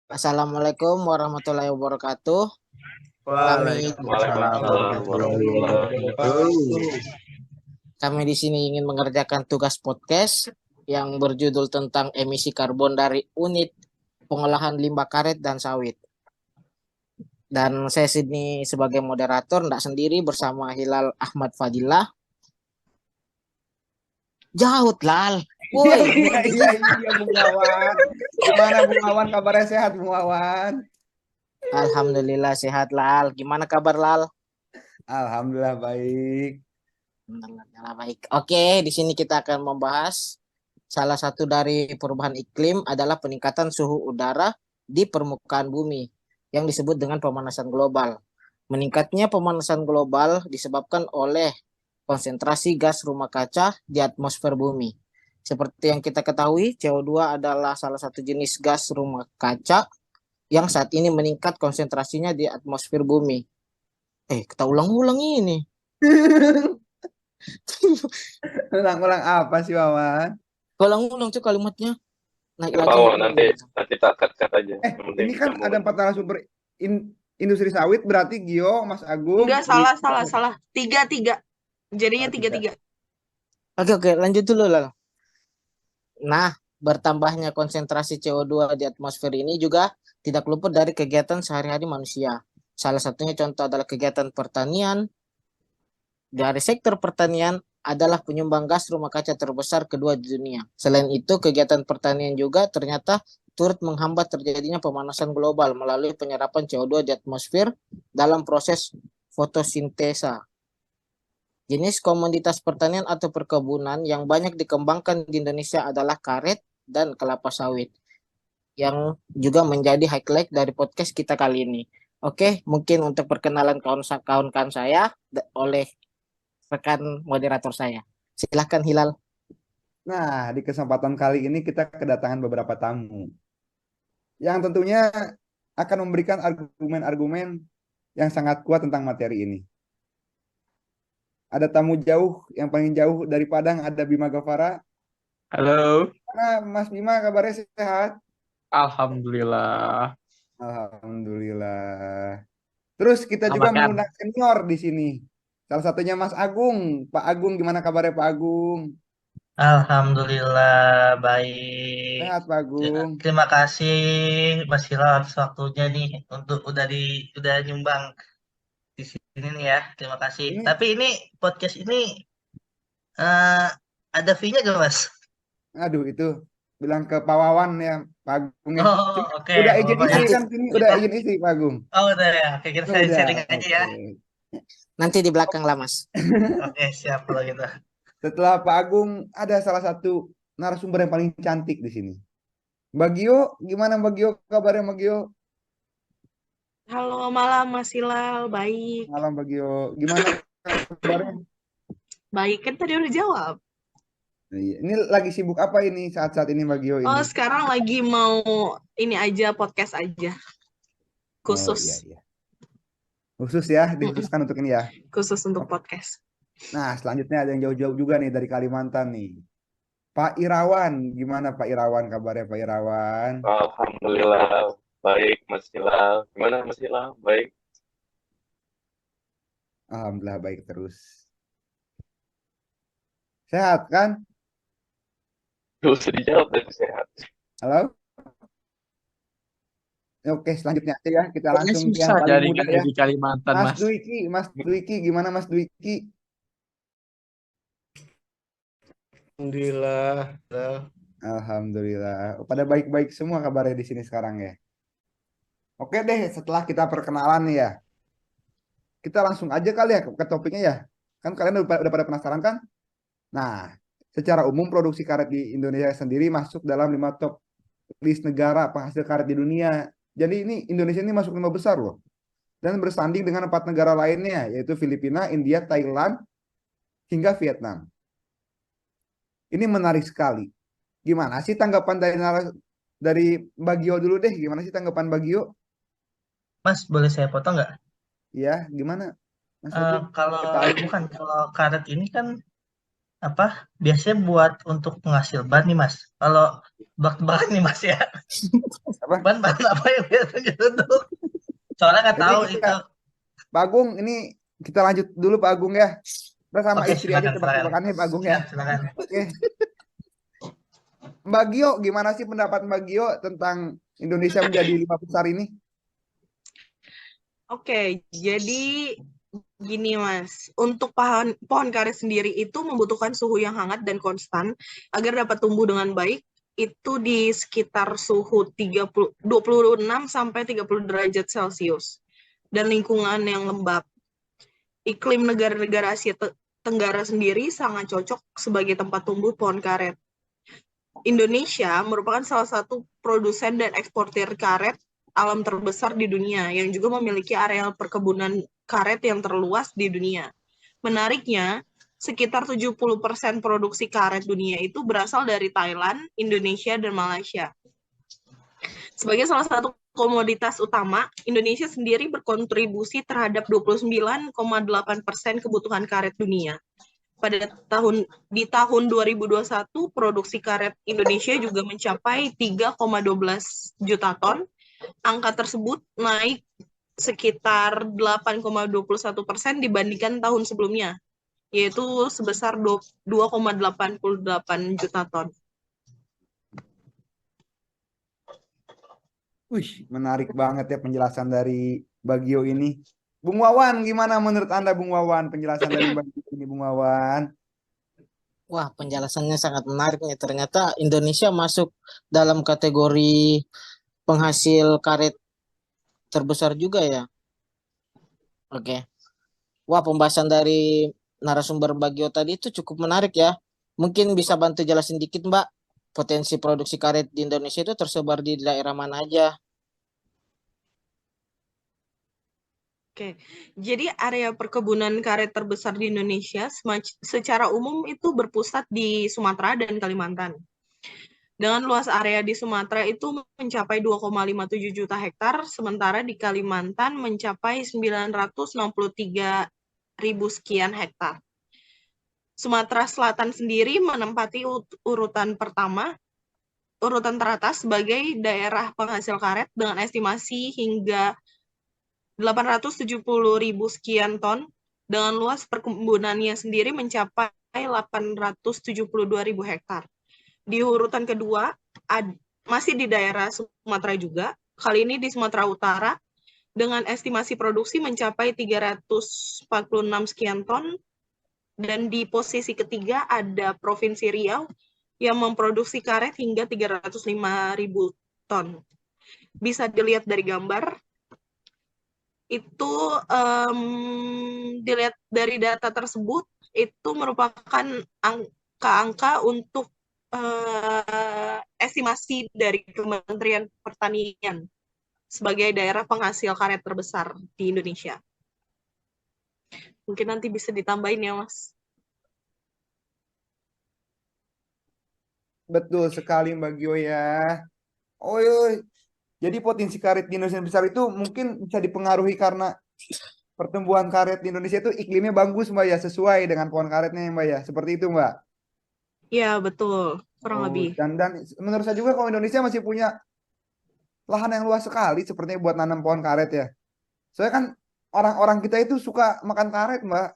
Assalamualaikum warahmatullahi wabarakatuh. Kami Waalaikumsalam warahmatullahi wabarakatuh. kami di sini ingin mengerjakan tugas podcast yang berjudul tentang emisi karbon dari unit pengolahan limbah karet dan sawit. Dan saya sini sebagai moderator, tidak sendiri bersama Hilal Ahmad Fadilah. Jauh Lal. Woi, Iya, Bung Wawan. Gimana Bung Wawan, kabarnya sehat Bung Wawan? Alhamdulillah sehat Lal. Gimana kabar Lal? Alhamdulillah baik. Alhamdulillah baik. Oke, di sini kita akan membahas salah satu dari perubahan iklim adalah peningkatan suhu udara di permukaan bumi yang disebut dengan pemanasan global. Meningkatnya pemanasan global disebabkan oleh konsentrasi gas rumah kaca di atmosfer bumi. Seperti yang kita ketahui, CO2 adalah salah satu jenis gas rumah kaca yang saat ini meningkat konsentrasinya di atmosfer bumi. Kita ulang-ulang ini. Ulang-ulang apa sih Wawan? Ulang-ulang tuh kalimatnya. Naik Gak lagi, apa-apa, naik lagi. nanti tak cut aja. Yang penting Ini bisa kan ada mulai. 4 narasumber industri sawit, berarti Gio, Mas Agung. Enggak, salah. Tiga. Jadinya Oh, tiga. tiga. Oke, lanjut dulu lah. Nah, bertambahnya konsentrasi CO2 di atmosfer ini juga tidak luput dari kegiatan sehari-hari manusia. Salah satunya contoh adalah kegiatan pertanian. Dari sektor pertanian adalah penyumbang gas rumah kaca terbesar kedua di dunia. Selain itu, kegiatan pertanian juga ternyata turut menghambat terjadinya pemanasan global melalui penyerapan CO2 di atmosfer dalam proses fotosintesa. Jenis komoditas pertanian atau perkebunan yang banyak dikembangkan di Indonesia adalah karet dan kelapa sawit, yang juga menjadi highlight dari podcast kita kali ini. Oke, mungkin untuk perkenalan kawan-kawan saya oleh rekan moderator saya. Silahkan Hilal. Nah, di kesempatan kali ini kita kedatangan beberapa tamu yang tentunya akan memberikan argumen-argumen yang sangat kuat tentang materi ini. Ada tamu jauh, yang paling jauh dari Padang, ada Bima Gavara. Halo, Nah, Mas Bima kabarnya sehat? alhamdulillah. Alhamdulillah. Terus kita Apa juga kabar? mengundang senior di sini. Salah satunya Mas Agung. Pak Agung, gimana kabarnya Pak Agung? Alhamdulillah baik. Sehat Pak Agung. Terima kasih Mas Hilal atas waktunya nih untuk udah nyumbang di sini nih ya. Terima kasih. Ini, Tapi ini podcast ini eh, ada fee-nya gak Mas? aduh itu bilang ke Pak Wawan ya Pak Agung ya. Oh, Sini, oke. udah izin Bapak istri Nanti kan sini udah kita izin istri Pak Agung. udah ya. Oke, kita Udah, sharing aja ya. oke. nanti di belakang lah Mas. Oke, siap kalau gitu. Setelah Pak Agung ada salah satu narasumber yang paling cantik di sini. Mbak Gio, gimana Mbak Gio kabarnya Mbak Gio? Halo malam Mas Hilal, baik. Malam Mbak Gio, gimana kabarnya? Baik, kan tadi udah jawab. Iya. Ini lagi sibuk apa ini saat-saat ini Mbak Gio ini? Oh, sekarang lagi mau ini aja, podcast aja. Oh Khusus. iya. Khusus ya, dikhususkan untuk ini ya. Khusus untuk podcast. Nah, selanjutnya ada yang jauh-jauh juga nih dari Kalimantan nih. Pak Irawan, gimana Pak Irawan kabarnya Pak Irawan? Alhamdulillah baik, Mas Hilal. Gimana Mas Hilal? Baik. Alhamdulillah baik terus. Sehat kan? Gak usah dijawab dari sehat. Halo? Oke, selanjutnya aja ya. Kita Kayaknya langsung yang susah paling muda jaringannya ya. di Kalimantan, Mas Mas. Dwiki, gimana Mas Dwiki? Alhamdulillah. Alhamdulillah. Pada baik-baik semua kabarnya di sini sekarang ya. Oke deh, setelah kita perkenalan nih ya. Kita langsung aja kali ya ke topiknya ya. Kan kalian udah pada penasaran kan? Nah, secara umum produksi karet di Indonesia sendiri masuk dalam 5 top list negara penghasil karet di dunia. Jadi ini Indonesia ini masuk 5 besar loh. Dan bersanding dengan 4 negara lainnya, yaitu Filipina, India, Thailand, hingga Vietnam. Ini menarik sekali. Gimana sih tanggapan dari Mbak Gio dulu deh? Gimana sih tanggapan Mbak Gio? Mas, boleh saya potong nggak? Ya, gimana? Mas Kalau Agung? kalau karet ini kan biasanya buat untuk penghasil ban nih Mas. Kalau bak-bakan nih Mas ya, Apa? ban apa yang biasanya untuk? Soalnya nggak Jadi tahu kita, itu. Pak Agung, ini kita lanjut dulu Pak Agung ya. Kita sama Oke, istri aja silakan. tebak-tebakannya Pak Agung ya. Silakan. Oke. Mbak Gio, gimana sih pendapat Mbak Gio tentang Indonesia menjadi 5 besar ini? Oke, jadi gini Mas, untuk pohon karet sendiri itu membutuhkan suhu yang hangat dan konstan agar dapat tumbuh dengan baik. Itu di sekitar suhu 26 sampai 30 derajat Celcius dan lingkungan yang lembab. Iklim negara-negara Asia Tenggara sendiri sangat cocok sebagai tempat tumbuh pohon karet. Indonesia merupakan salah satu produsen dan eksportir karet alam terbesar di dunia yang juga memiliki areal perkebunan karet yang terluas di dunia. Menariknya, sekitar 70% produksi karet dunia itu berasal dari Thailand, Indonesia, dan Malaysia. Sebagai salah satu komoditas utama, Indonesia sendiri berkontribusi terhadap 29,8% kebutuhan karet dunia. Di tahun 2021, produksi karet Indonesia juga mencapai 3,12 juta ton. Angka tersebut naik sekitar 8,21% dibandingkan tahun sebelumnya, yaitu sebesar 2,88 juta ton. Wih, menarik banget ya penjelasan dari Mbak Gio ini. Bung Wawan, gimana menurut Anda Bung Wawan penjelasan dari Mbak Gio ini Bung Wawan? Wah, penjelasannya sangat menarik nih. Ternyata Indonesia masuk dalam kategori penghasil karet terbesar juga ya. Oke. Wah, pembahasan dari narasumber Bagio tadi itu cukup menarik ya. Mungkin bisa bantu jelasin dikit, Mbak. Potensi produksi karet di Indonesia itu tersebar di daerah mana aja? Oke, jadi area perkebunan karet terbesar di Indonesia secara umum itu berpusat di Sumatera dan Kalimantan. Dengan luas area di Sumatera itu mencapai 2,57 juta hektar, sementara di Kalimantan mencapai 963.000 sekian hektar. Sumatera Selatan sendiri menempati urutan teratas sebagai daerah penghasil karet dengan estimasi hingga 870.000 sekian ton, dengan luas perkebunannya sendiri mencapai 872.000 hektar. Di urutan kedua, masih di daerah Sumatera juga, kali ini di Sumatera Utara, dengan estimasi produksi mencapai 346 sekian ton, dan di posisi ketiga ada Provinsi Riau yang memproduksi karet hingga 305.000 ton. Bisa dilihat dari gambar, itu dilihat dari data tersebut, itu merupakan angka-angka untuk estimasi dari Kementerian Pertanian sebagai daerah penghasil karet terbesar di Indonesia. Mungkin nanti bisa ditambahin ya, Mas. Betul sekali Mbak Gio ya. Oh, iya. Jadi potensi karet di Indonesia besar itu mungkin bisa dipengaruhi karena pertumbuhan karet di Indonesia itu iklimnya bagus Mbak ya, sesuai dengan pohon karetnya Mbak ya. Seperti itu Mbak. Ya, betul. Kurang lebih. Dan menurut saya juga kalau Indonesia masih punya lahan yang luas sekali sepertinya buat nanam pohon karet ya. Soalnya kan orang-orang kita itu suka makan karet Mbak.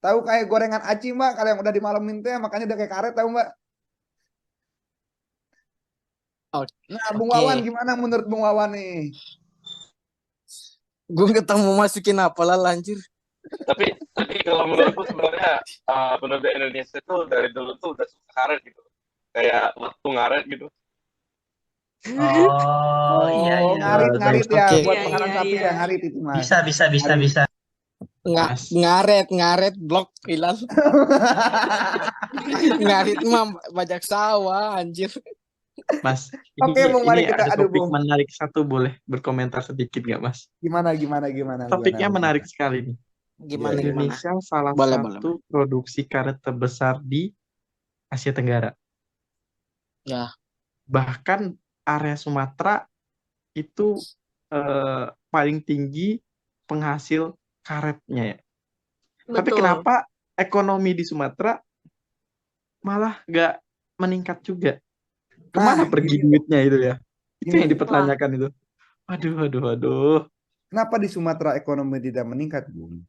Tahu kayak gorengan aci Mbak, kalau yang udah dimalemin teh makanya udah kayak karet tahu Mbak. Nah, Bung Wawan Oke. gimana menurut Bung Wawan nih? Gue nggak tahu mau masukin apa lah, lanjut. Tapi kalau menurutku sebenarnya penduduk Indonesia itu dari dulu tuh udah suka karet gitu. Kayak waktu ngaret gitu. Oh, iya. Ngarit ya Oke. buat Iya, makanan iya, sapi iya. ya ngarit itu Mas. Bisa. Nggak, Mas. ngaret blok Hilal. Ngarit mah bajak sawah anjir. Mas, Oke, Bung, mari ini kita ada aduh topik Bung. menarik satu, boleh berkomentar sedikit nggak, Mas? Gimana? Topiknya menarik sekali nih. Gimana? Indonesia salah Boleh. satu produksi karet terbesar di Asia Tenggara. Ya. Bahkan area Sumatera itu paling tinggi penghasil karetnya ya. Tapi Betul. kenapa ekonomi di Sumatera malah nggak meningkat juga. Kemana Nah, pergi ini duitnya itu ya? Itu yang ini dipertanyakan itu. Aduh, aduh, aduh. kenapa di Sumatera ekonomi tidak meningkat, Bung?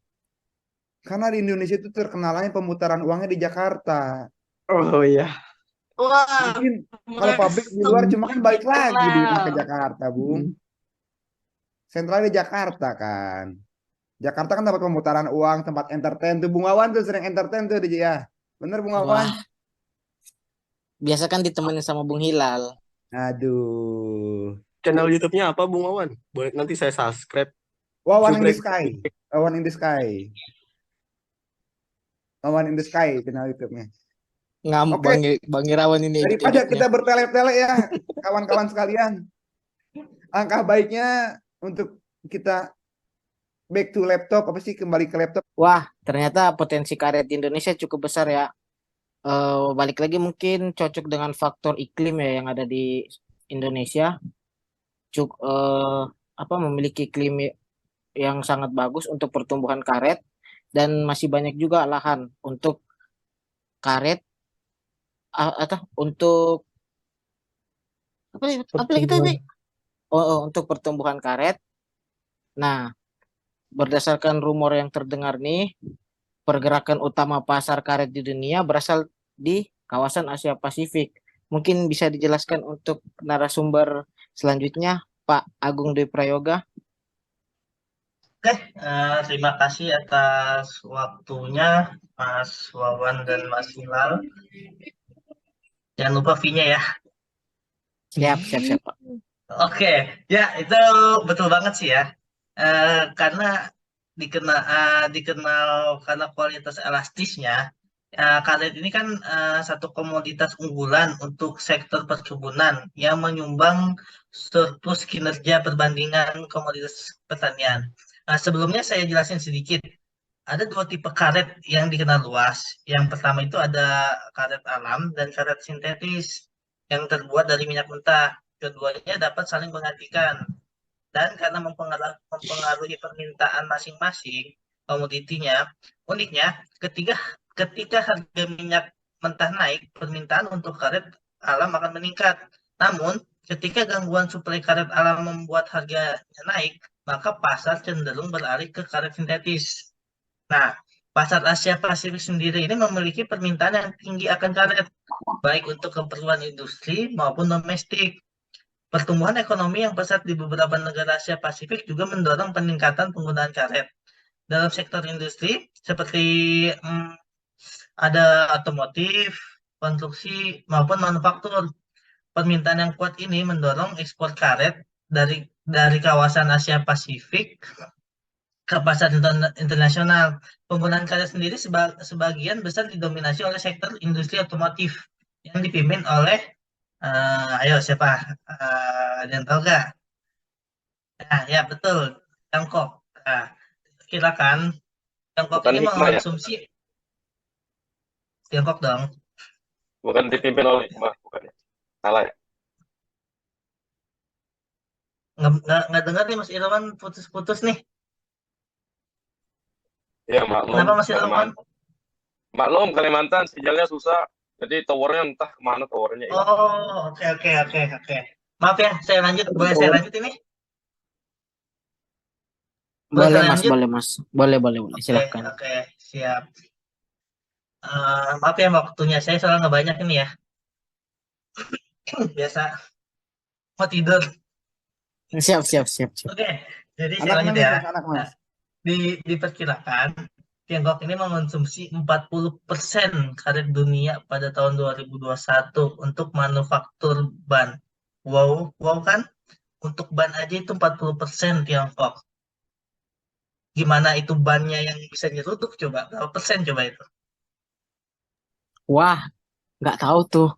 Karena di Indonesia itu terkenalnya pemutaran uangnya di Jakarta. Oh iya. Wah, Mungkin kalau pabrik di masuk luar cuma kan balik lagi duitnya ke kenal. Jakarta, Bung. Hmm. Sentralnya di Jakarta kan. Jakarta kan tempat pemutaran uang, tempat entertain tuh. Bung Wawan tuh sering entertain tuh di ya. Bener Bung Wawan? Wah, biasa kan ditemenin sama Bung Hilal. Aduh. Channel YouTube-nya apa, Bung Wawan? Boleh nanti saya subscribe. Wawan in the Jubrek. Sky. Wawan in the Sky. Wawan in the Sky channel YouTube-nya. Ngam Oke, Bang Irawan ini daripada edit-editnya. kita bertele-tele ya, kawan-kawan sekalian. Angka baiknya untuk kita back to laptop, apa sih kembali ke laptop. Wah, ternyata potensi karet di Indonesia cukup besar ya. Balik lagi mungkin cocok dengan faktor iklim ya yang ada di Indonesia. Apa memiliki iklim yang sangat bagus untuk pertumbuhan karet dan masih banyak juga lahan untuk karet atau untuk apa lagi tadi? Untuk pertumbuhan karet. Nah, berdasarkan rumor yang terdengar nih, pergerakan utama pasar karet di dunia berasal di kawasan Asia Pasifik. Mungkin bisa dijelaskan untuk narasumber selanjutnya, Pak Agung Dwi Prayoga. Oke, terima kasih atas waktunya Mas Wawan dan Mas Hilal. Jangan lupa fee-nya ya. Siap, siap, siap, Pak. Oke, ya itu betul banget sih ya. Karena dikenal karena kualitas elastisnya, karet ini kan satu komoditas unggulan untuk sektor perkebunan yang menyumbang surplus kinerja perbandingan komoditas pertanian. Sebelumnya saya jelasin sedikit. Ada dua tipe karet yang dikenal luas. Yang pertama itu ada karet alam dan karet sintetis yang terbuat dari minyak mentah. Keduanya dapat saling menggantikan. Dan karena mempengaruhi permintaan masing-masing komoditinya, uniknya ketika harga minyak mentah naik, permintaan untuk karet alam akan meningkat. Namun, ketika gangguan suplai karet alam membuat harganya naik, maka pasar cenderung beralih ke karet sintetis. Nah, pasar Asia Pasifik sendiri ini memiliki permintaan yang tinggi akan karet, baik untuk keperluan industri maupun domestik. Pertumbuhan ekonomi yang pesat di beberapa negara Asia Pasifik juga mendorong peningkatan penggunaan karet. Dalam sektor industri, seperti ada otomotif, konstruksi, maupun manufaktur. Permintaan yang kuat ini mendorong ekspor karet dari kawasan Asia Pasifik ke pasar internasional. Penggunaan karet sendiri sebagian besar didominasi oleh sektor industri otomotif yang dipimpin oleh ayo siapa? Ada yang tahu nggak? Nah, ya betul, Tiongkok. Nah, silakan. Tiongkok Bukan ini Hikmah ya? mengonsumsi Tiongkok dong. Bukan dipimpin oleh Hikmah, bukan ya? Salah ya? Nggak dengar nih Mas Irwan putus-putus nih. Ya maklum, Kenapa Mas Irwan? Kalimantan. Maklum, Kalimantan sinyalnya susah. Jadi towernya entah kemana towernya hilang. Oh, oke. Maaf ya, saya lanjut. Boleh saya lanjut ini? Boleh Boleh, saya Mas, lanjut? boleh, Mas. Boleh, Oke, silakan. oke, siap. Maaf ya waktunya saya soalnya nggak banyak ini ya. Biasa mau tidur. Siap, siap, siap, siap. Oke, jadi saya Anak lanjut nangis ya. mas, anak mas. Diperkirakan Tiongkok ini mengonsumsi 40% karet dunia pada tahun 2021 untuk manufaktur ban. Wow kan? Untuk ban aja itu 40% Tiongkok. Gimana itu bannya yang bisa nyeruduk coba? Berapa persen coba itu? Wah, nggak tahu tuh.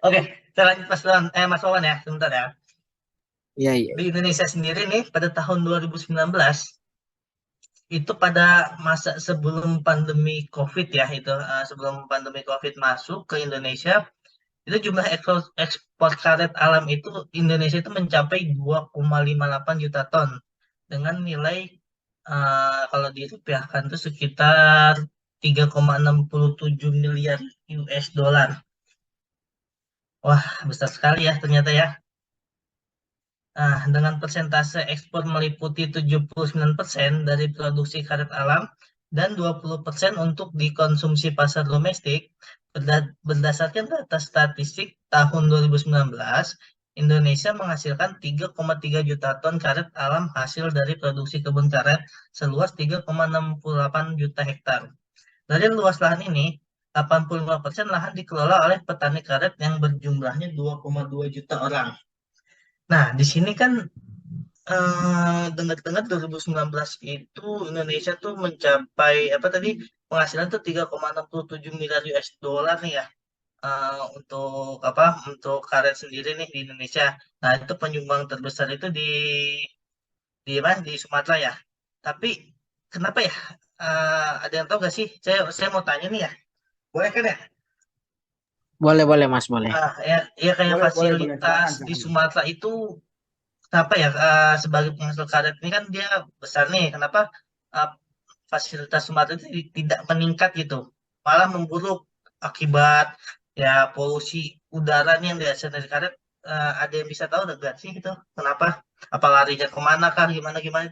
Oke, saya lanjut Mas Wawan ya, sebentar ya. Iya, iya. Di Indonesia sendiri nih pada tahun 2019 itu pada masa sebelum pandemi COVID ya itu sebelum pandemi COVID masuk ke Indonesia itu jumlah ekspor karet alam itu Indonesia itu mencapai 2,58 juta ton dengan nilai kalau dirupiahkan itu sekitar 3,67 miliar US dollar. Wah, besar sekali ya ternyata ya. Nah, dengan persentase ekspor meliputi 79% dari produksi karet alam dan 20% untuk dikonsumsi pasar domestik, berdasarkan data statistik tahun 2019, Indonesia menghasilkan 3,3 juta ton karet alam hasil dari produksi kebun karet seluas 3,68 juta hektar. Dari luas lahan ini, 85% lahan dikelola oleh petani karet yang berjumlahnya 2,2 juta orang. Nah, di sini kan dengar-dengar 2019 itu Indonesia tuh mencapai apa tadi penghasilan tuh 3,67 miliar US dollar nih ya, untuk apa untuk karet sendiri nih di Indonesia. Nah, itu penyumbang terbesar itu di mana di Sumatera ya. Tapi kenapa ya? Ada yang tahu gak sih? Saya mau tanya nih ya. Boleh kan ya? Boleh Mas, boleh. Ya kayak Boleh. fasilitas Silakan, di silakan. Sumatera itu kenapa ya, sebagai penghasil karet ini kan dia besar nih, kenapa uh, fasilitas Sumatera itu tidak meningkat gitu, malah memburuk akibat ya polusi udara nih yang dihasilkan dari karet. Ada yang bisa tahu nggak sih itu kenapa? Apa larinya kemana kah? Gimana gimana?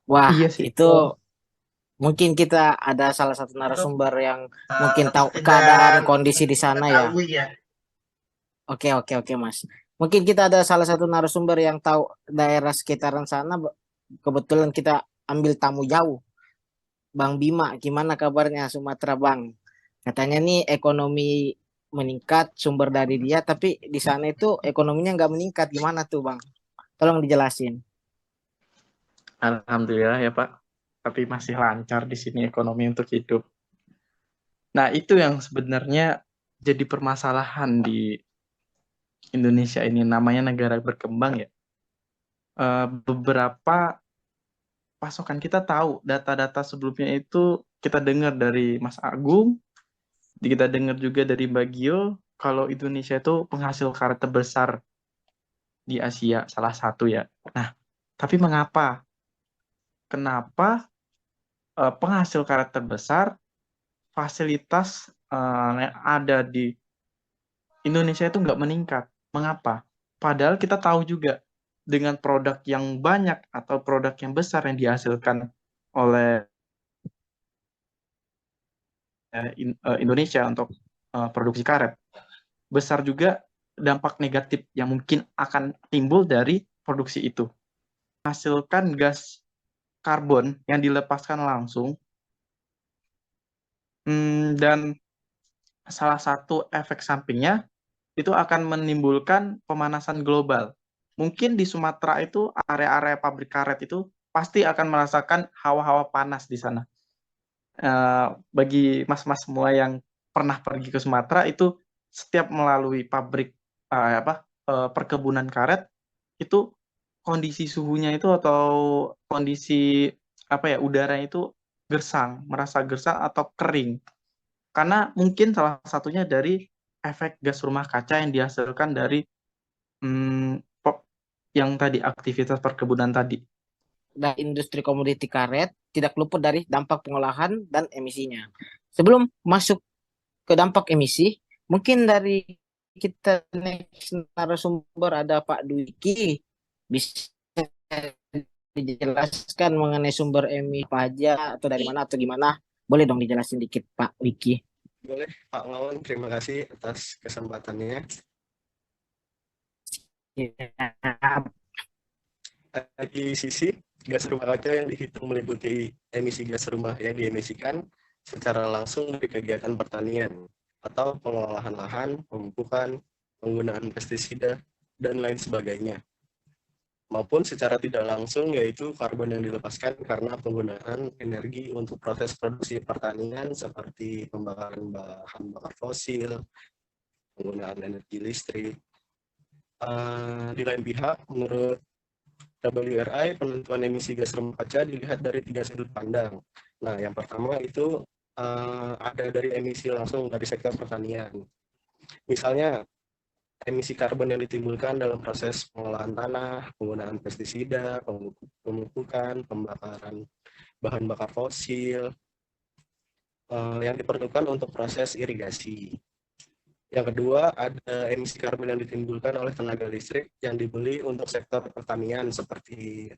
Wah, Iya sih. itu mungkin kita ada salah satu Itu narasumber yang mungkin tahu keadaan sekedar kondisi di sana ya. mengetahui ya. Oke Mas. Mungkin kita ada salah satu narasumber yang tahu daerah sekitaran sana. Kebetulan kita ambil tamu jauh. Bang Bima, gimana kabarnya Sumatera Bang? Katanya nih ekonomi meningkat sumber dari dia, tapi di sana itu ekonominya nggak meningkat. Gimana tuh Bang? Tolong dijelasin. Alhamdulillah ya Pak. Tapi masih lancar di sini ekonomi untuk hidup. Nah, itu yang sebenarnya jadi permasalahan di Indonesia ini. Namanya negara berkembang ya. Beberapa pasokan kita tahu data-data sebelumnya itu kita dengar dari Mas Agung, kita dengar juga dari Bagio, kalau Indonesia itu penghasil karet terbesar di Asia, salah satu ya. Nah, tapi mengapa? Kenapa penghasil karet terbesar, fasilitas yang ada di Indonesia itu nggak meningkat? Mengapa? Padahal kita tahu juga dengan produk yang banyak atau produk yang besar yang dihasilkan oleh Indonesia untuk produksi karet, besar juga dampak negatif yang mungkin akan timbul dari produksi itu. Menghasilkan gas karbon yang dilepaskan langsung, dan salah satu efek sampingnya itu akan menimbulkan pemanasan global. Mungkin di Sumatera itu area-area pabrik karet itu pasti akan merasakan hawa-hawa panas di sana. Bagi mas-mas semua yang pernah pergi ke Sumatera itu setiap melalui pabrik perkebunan karet itu kondisi suhunya itu atau kondisi udaranya itu gersang, merasa gersang atau kering. Karena mungkin salah satunya dari efek gas rumah kaca yang dihasilkan dari yang tadi aktivitas perkebunan tadi. Dan industri komoditi karet tidak luput dari dampak pengolahan dan emisinya. Sebelum masuk ke dampak emisi, mungkin dari kita next narasumber ada Pak Dwiki, bisa dijelaskan mengenai sumber emisi apa aja atau dari mana atau gimana? Boleh dong dijelasin dikit Pak Dwiki. Boleh, Pak Wawan. Terima kasih atas kesempatannya. Ya, Di sisi gas rumah kaca yang dihitung meliputi emisi gas rumah yang diemisikan secara langsung dari kegiatan pertanian atau pengolahan lahan, pemupukan, penggunaan pestisida, dan lain sebagainya. Maupun secara tidak langsung yaitu karbon yang dilepaskan karena penggunaan energi untuk proses produksi pertanian seperti pembakaran bahan bakar fosil, penggunaan energi listrik. Di lain pihak, menurut WRI, penentuan emisi gas rumah kaca dilihat dari 3 sudut pandang. Nah, yang pertama itu ada dari emisi langsung dari sektor pertanian. Misalnya, emisi karbon yang ditimbulkan dalam proses pengolahan tanah, penggunaan pestisida, pemupukan, pembakaran bahan bakar fosil yang diperlukan untuk proses irigasi. Yang kedua, ada emisi karbon yang ditimbulkan oleh tenaga listrik yang dibeli untuk sektor pertanian seperti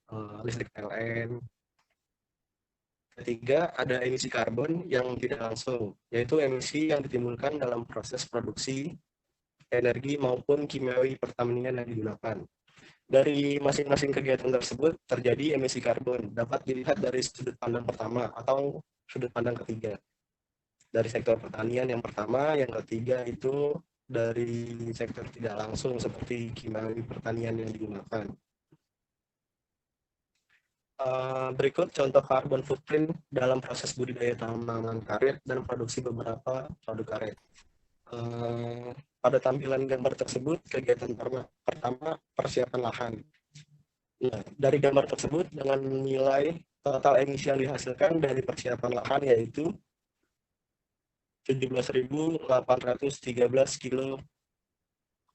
listrik PLN. Ketiga, ada emisi karbon yang tidak langsung, yaitu emisi yang ditimbulkan dalam proses produksi energi maupun kimiawi pertanian yang digunakan. Dari masing-masing kegiatan tersebut terjadi emisi karbon, dapat dilihat dari sudut pandang pertama atau sudut pandang ketiga. Dari sektor pertanian yang pertama, yang ketiga itu dari sektor tidak langsung seperti kimiawi pertanian yang digunakan. Berikut contoh carbon footprint dalam proses budidaya tanaman karet dan produksi beberapa produk karet. Pada tampilan gambar tersebut, kegiatan pertama persiapan lahan. Nah, dari gambar tersebut dengan nilai total emisi yang dihasilkan dari persiapan lahan yaitu 17.813 kilo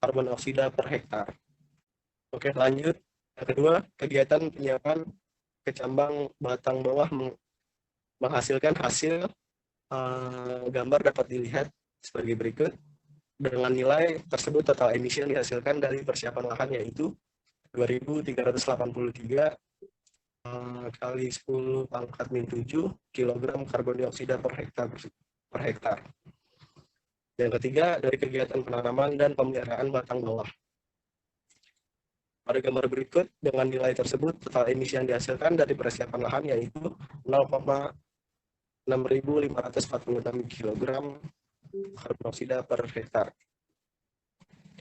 karbon dioksida per hektar. Oke, lanjut. Yang kedua, kegiatan penyiapan kecambang batang bawah menghasilkan hasil gambar dapat dilihat sebagai berikut. Dengan nilai tersebut total emisi yang dihasilkan dari persiapan lahan yaitu 2.383 kali 10 pangkat min 7 kg karbon dioksida per hektar. Yang ketiga, dari kegiatan penanaman dan pemeliharaan batang bawah. Pada gambar berikut, dengan nilai tersebut, total emisi yang dihasilkan dari persiapan lahan yaitu 0,6546 kg karbon dioksida per hektar.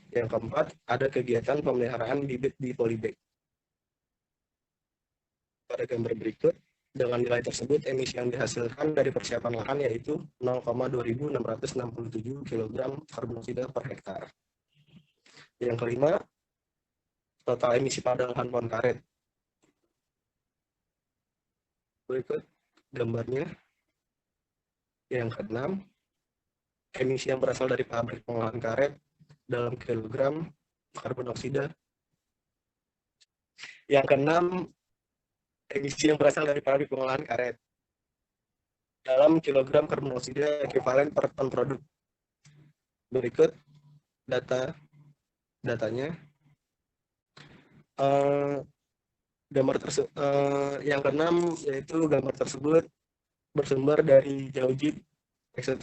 Yang keempat, ada kegiatan pemeliharaan bibit di polybag. Pada gambar berikut, dengan nilai tersebut, emisi yang dihasilkan dari persiapan lahan yaitu 0,2667 kg karbon dioksida per hektar. Yang kelima, total emisi pada lahan pohon karet. Berikut gambarnya. Yang keenam, emisi yang berasal dari pabrik pengolahan karet dalam kilogram karbon dioksida. Yang keenam, emisi yang berasal dari pabrik pengolahan karet dalam kilogram karbon dioksida ekuivalen per ton produk. Berikut datanya. Yang keenam yaitu gambar tersebut bersumber dari Jaujit etc.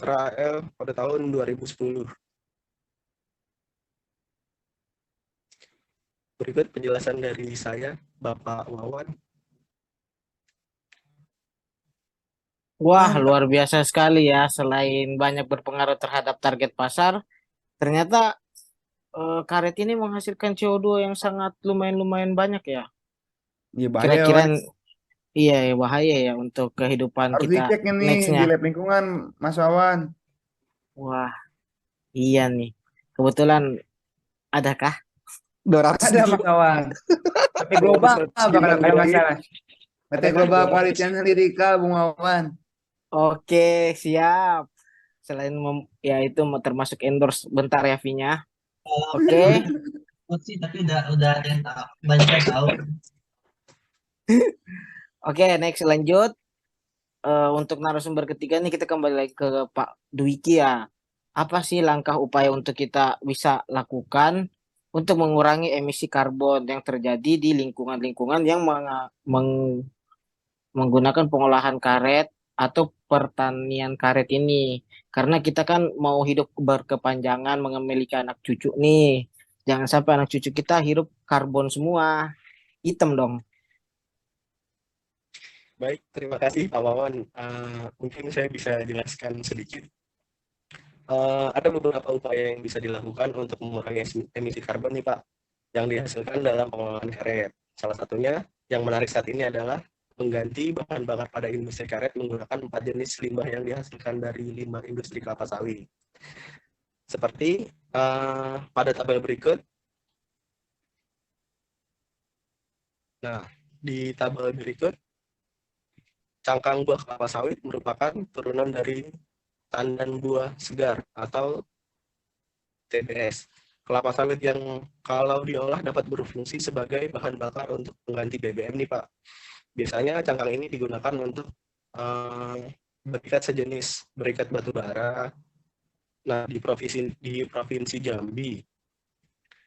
pada tahun 2010. Berikut penjelasan dari saya, Bapak Wawan. Wah, luar biasa sekali ya. Selain banyak berpengaruh terhadap target pasar, ternyata karet ini menghasilkan CO2 yang sangat lumayan banyak ya. Iya bahaya, Kira-kira Wan. iya ya, bahaya ya untuk kehidupan Harus kita dicek ini di nextnya. lab lingkungan, Mas Wawan. Wah, iya nih. Kebetulan adakah 200 Ada ribu? Mas Wawan. Tapi global bakal ada masalah. PT Global Quality Analytical, Bung Wawan. Oke, siap. Selain ya itu termasuk endorse bentar ya V-nya. Oke. Sih, tapi udah ada yang tahu, banyak yang tahu. Oke, next lanjut. Untuk narasumber ketiga nih kita kembali lagi ke Pak Dwiki ya. Apa sih langkah upaya untuk kita bisa lakukan untuk mengurangi emisi karbon yang terjadi di lingkungan-lingkungan yang menggunakan pengolahan karet atau pertanian karet ini? Karena kita kan mau hidup berkepanjangan, memiliki anak cucu nih. Jangan sampai anak cucu kita hirup karbon semua. Hitam dong. Baik, terima kasih Pak Wawan. Mungkin saya bisa jelaskan sedikit. Ada beberapa upaya yang bisa dilakukan untuk mengurangi emisi karbon nih Pak, yang dihasilkan dalam pengolahan karet. Salah satunya yang menarik saat ini adalah mengganti bahan bakar pada industri karet menggunakan 4 jenis limbah yang dihasilkan dari limbah industri kelapa sawit. Seperti pada tabel berikut. Nah, di tabel berikut, cangkang buah kelapa sawit merupakan turunan dari tandan buah segar atau TBS. kelapa sawit yang kalau diolah dapat berfungsi sebagai bahan bakar untuk pengganti BBM nih Pak. Biasanya cangkang ini digunakan untuk berikat sejenis berikat batu bara. Nah, di provinsi Jambi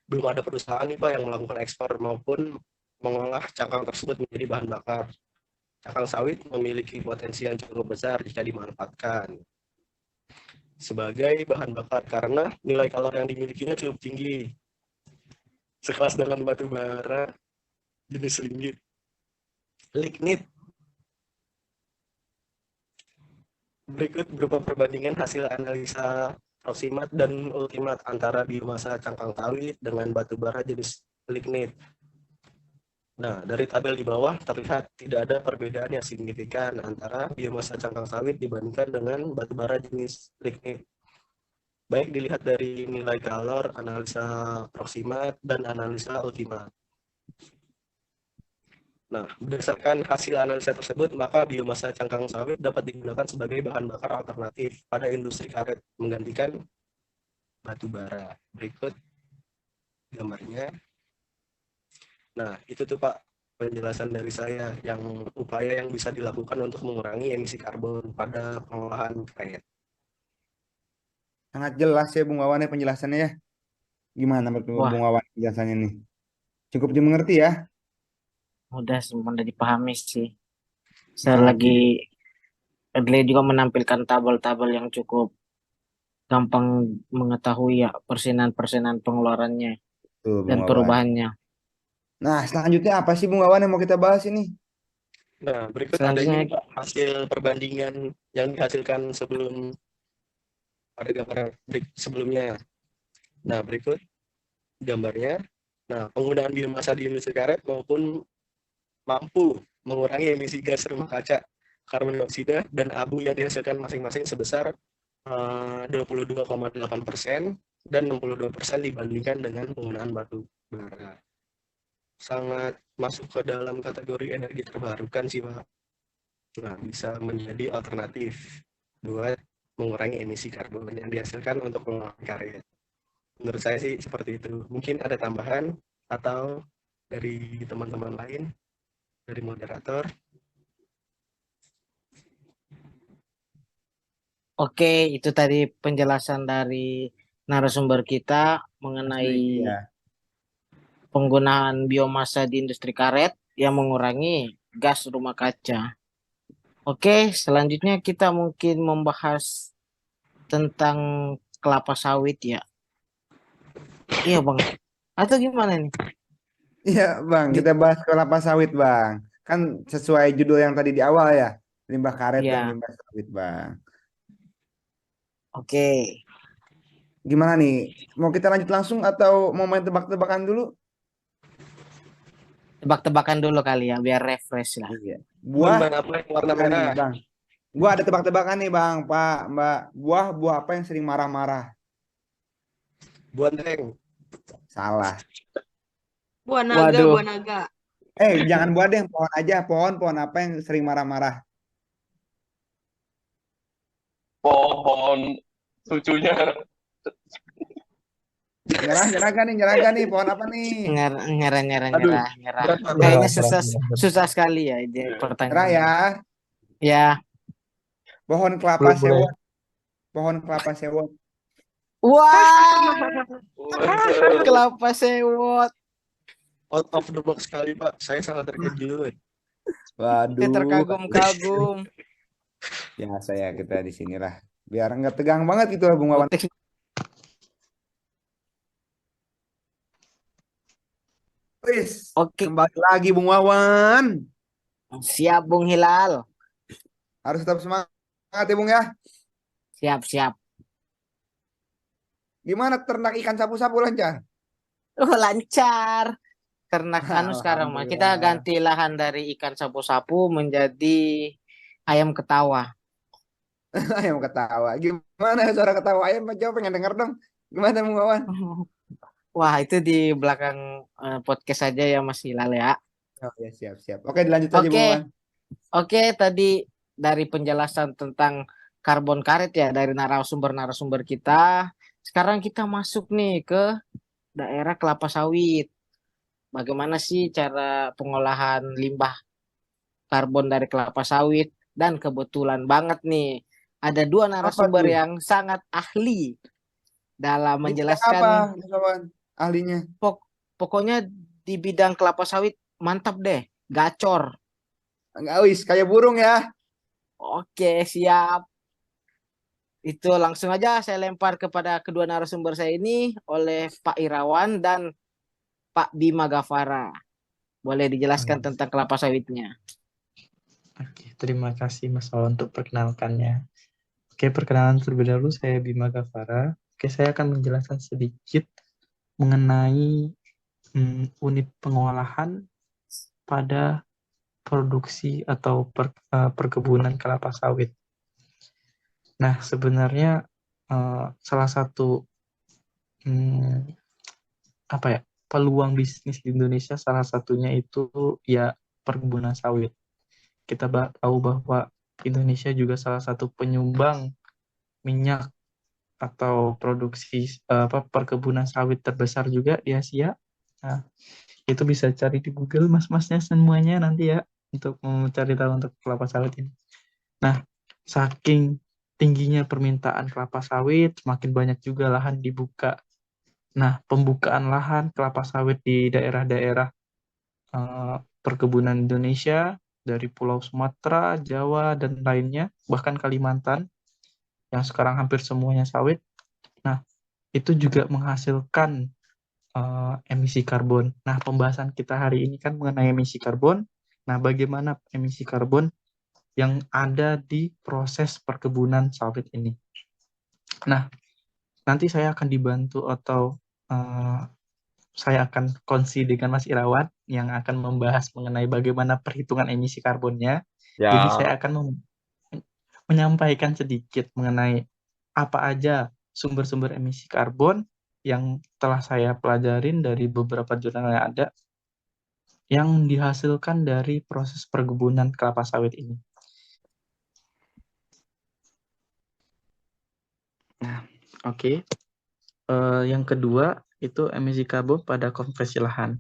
belum ada perusahaan nih Pak yang melakukan ekspor maupun mengolah cangkang tersebut menjadi bahan bakar. Cangkang sawit memiliki potensi yang cukup besar jika dimanfaatkan sebagai bahan bakar karena nilai kalor yang dimilikinya cukup tinggi, sekelas dengan batu bara jenis lignit. Berikut berupa perbandingan hasil analisa proximat dan ultimat antara biomasa cangkang sawit dengan batu bara jenis lignit. Nah, dari tabel di bawah terlihat tidak ada perbedaan yang signifikan antara biomasa cangkang sawit dibandingkan dengan batu bara jenis lignit. Baik dilihat dari nilai kalor, analisa proximat, dan analisa ultimat. Nah, berdasarkan hasil analisa tersebut, maka biomasa cangkang sawit dapat digunakan sebagai bahan bakar alternatif pada industri karet menggantikan batu bara. Berikut gambarnya. Nah, itu tuh Pak penjelasan dari saya yang upaya yang bisa dilakukan untuk mengurangi emisi karbon pada pengolahan karet. Sangat jelas ya Bung Wawan ya penjelasannya ya. Gimana menurut Wah, Bung Wawan penjelasannya nih? Cukup dimengerti ya? mudah dipahami sih. Sangat Selagi Adley juga menampilkan tabel-tabel yang cukup gampang mengetahui ya persenan-persenan pengeluarannya betul Bung dan Wawan. perubahannya. Nah, selanjutnya apa sih Bung Wawan yang mau kita bahas ini? Nah, berikut ada Selanjutnya, ini Pak, hasil perbandingan yang dihasilkan sebelum pada gambar sebelumnya. Nah, berikut gambarnya. Nah, penggunaan biomasa di industri karet maupun mampu mengurangi emisi gas rumah kaca, karbon dioksida, dan abu yang dihasilkan masing-masing sebesar 22,8% dan 62% dibandingkan dengan penggunaan batu bara. Sangat masuk ke dalam kategori energi terbarukan sih Pak. Nah, bisa menjadi alternatif buat mengurangi emisi karbon yang dihasilkan untuk pengolahan karet. Menurut saya sih seperti itu. Mungkin ada tambahan atau dari teman-teman lain, dari moderator. oke, itu tadi penjelasan dari narasumber kita mengenai Ya. penggunaan biomasa di industri karet yang mengurangi gas rumah kaca. Oke, selanjutnya kita mungkin membahas tentang kelapa sawit ya. Iya Bang, atau gimana nih? Iya Bang, kita bahas kelapa sawit Bang. Kan sesuai judul yang tadi di awal ya. Limbah karet dan Iya, limbah sawit Bang. oke. Gimana nih? Mau kita lanjut langsung atau mau main tebak-tebakan dulu? Tebak-tebakan dulu kali ya, biar refresh lah. Iya. Buah Bahan apa yang warna nih merah? Bang. Gua ada tebak-tebakan nih Bang, Pak, Mbak. Buah apa yang sering marah-marah? Buandeng. Salah. Buah naga, Waduh, buah naga. Jangan buah deh, pohon aja. Pohon apa yang sering marah-marah? Pohon cucunya. Nyerah nih. Pohon apa nih? nyerah. Aduh, berat, Pak. Kayaknya Berat. susah sekali ya Nyerah pertanyaan. ya. Ya, Pohon kelapa Belum boleh. sewot. Pohon kelapa sewot. wah, Waduh. kelapa sewot. Out of the box sekali Pak. Saya sangat terkejut. Waduh. Saya terkagum-kagum. Ya saya kita di sinilah. Biar nggak tegang banget gitu lah Bung Wawan. Wis, Oke, kembali lagi Bung Wawan. siap Bung Hilal. Harus tetap semangat ya Bung ya. Siap. Gimana ternak ikan sapu-sapu lancar? Lancar. Ternak sekarang mah kita Alhamdulillah. ganti lahan dari ikan sapu-sapu menjadi ayam ketawa. Ayam ketawa. Gimana suara ketawa ayam? Coba pengen denger dong. Gimana Bung Wawan? Wah, itu di belakang podcast saja ya Mas Hilal ya. Oh ya siap. Oke dilanjut aja Bung Oke. Wawan. Oke, tadi dari penjelasan tentang karbon karet ya dari narasumber kita. Sekarang kita masuk nih ke daerah kelapa sawit. Bagaimana sih cara pengolahan limbah karbon dari kelapa sawit? Dan kebetulan banget nih, ada dua Apa narasumber tuh? yang sangat ahli dalam Di bidang menjelaskan. apa, Mas Wawan? Ahlinya? Pokoknya di bidang kelapa sawit mantap deh, gacor. Enggak, wis, kayak burung ya. Oke, siap. Itu langsung aja saya lempar kepada kedua narasumber saya ini oleh Pak Irawan dan Pak Bima Gafara. Boleh dijelaskan Oh, tentang kelapa sawitnya? oke, terima kasih Mas Wawan untuk perkenalkannya. Oke, perkenalan terlebih dahulu, saya Bima Gafara. Oke, saya akan menjelaskan sedikit mengenai unit pengolahan pada produksi atau perkebunan kelapa sawit. Nah, sebenarnya salah satu apa ya, peluang bisnis di Indonesia salah satunya itu ya perkebunan sawit. Kita tahu bahwa Indonesia juga salah satu penyumbang minyak atau produksi perkebunan sawit terbesar juga di Asia. Nah, itu bisa cari di Google mas-masnya semuanya nanti ya untuk mencari tahu untuk kelapa sawit ini. Nah, saking tingginya permintaan kelapa sawit, semakin banyak juga lahan dibuka. Nah, pembukaan lahan kelapa sawit di daerah-daerah perkebunan Indonesia dari Pulau Sumatera, Jawa, dan lainnya, bahkan Kalimantan, yang sekarang hampir semuanya sawit. Nah, itu juga menghasilkan emisi karbon. Nah, pembahasan kita hari ini kan mengenai emisi karbon. Nah, bagaimana emisi karbon yang ada di proses perkebunan sawit ini. Nah, nanti saya akan dibantu atau saya akan kongsi dengan Mas Irawan yang akan membahas mengenai bagaimana perhitungan emisi karbonnya. Jadi Ya, saya akan menyampaikan sedikit mengenai apa aja sumber-sumber emisi karbon yang telah saya pelajarin dari beberapa jurnal yang ada yang dihasilkan dari proses perkebunan kelapa sawit ini. Nah, oke. Yang kedua itu emisi karbon pada konversi lahan.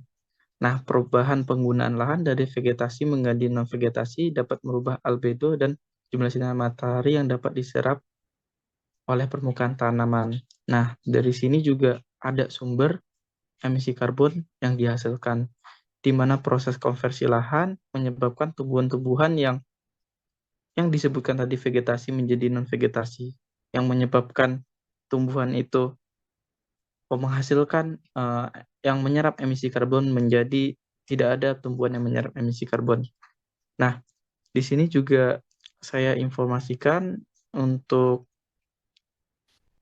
Nah, perubahan penggunaan lahan dari vegetasi menjadi non-vegetasi dapat merubah albedo dan jumlah sinar matahari yang dapat diserap oleh permukaan tanaman. Nah, dari sini juga ada sumber emisi karbon yang dihasilkan, di mana proses konversi lahan menyebabkan tumbuhan-tumbuhan yang disebutkan tadi vegetasi menjadi non-vegetasi, yang menyebabkan tumbuhan itu menghasilkan yang menyerap emisi karbon menjadi tidak ada tumbuhan yang menyerap emisi karbon. Nah, di sini juga saya informasikan untuk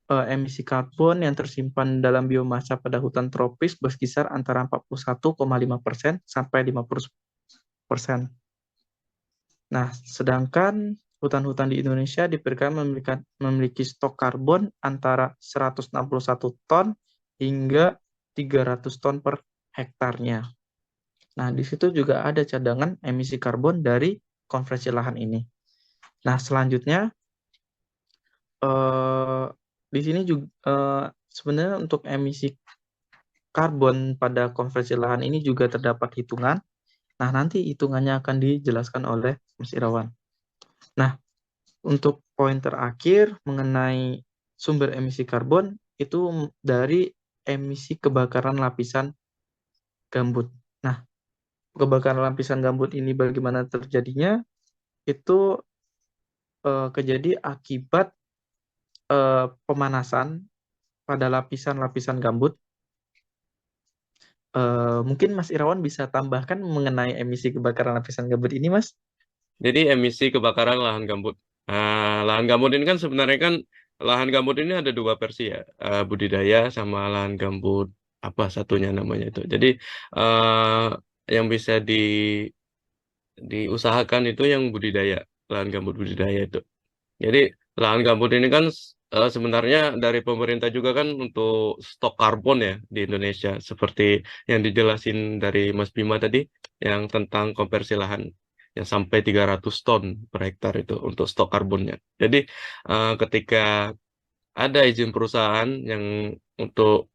emisi karbon yang tersimpan dalam biomasa pada hutan tropis berkisar antara 41,5% sampai 50%. Nah, sedangkan hutan-hutan di Indonesia diperkirakan memiliki stok karbon antara 161 ton hingga 300 ton per hektarnya. Nah, di situ juga ada cadangan emisi karbon dari konversi lahan ini. Nah, selanjutnya di sini juga sebenarnya untuk emisi karbon pada konversi lahan ini juga terdapat hitungan. Nah, nanti hitungannya akan dijelaskan oleh Mas Irawan. Nah, untuk poin terakhir mengenai sumber emisi karbon itu dari emisi kebakaran lapisan gambut. Nah, kebakaran lapisan gambut ini bagaimana terjadinya? Itu kejadi akibat pemanasan pada lapisan-lapisan gambut. Mungkin Mas Irawan bisa tambahkan mengenai emisi kebakaran lapisan gambut ini, Mas? jadi emisi kebakaran lahan gambut. Nah, lahan gambut ini kan sebenarnya kan lahan gambut ini ada dua versi ya, budidaya sama lahan gambut apa satunya namanya itu. Jadi yang bisa diusahakan itu yang budidaya, lahan gambut budidaya itu. Jadi lahan gambut ini kan sebenarnya dari pemerintah juga kan untuk stok karbon ya di Indonesia seperti yang dijelasin dari Mas Bima tadi yang tentang konversi lahan yang sampai 300 ton per hektar itu untuk stok karbonnya. Jadi ketika ada izin perusahaan yang untuk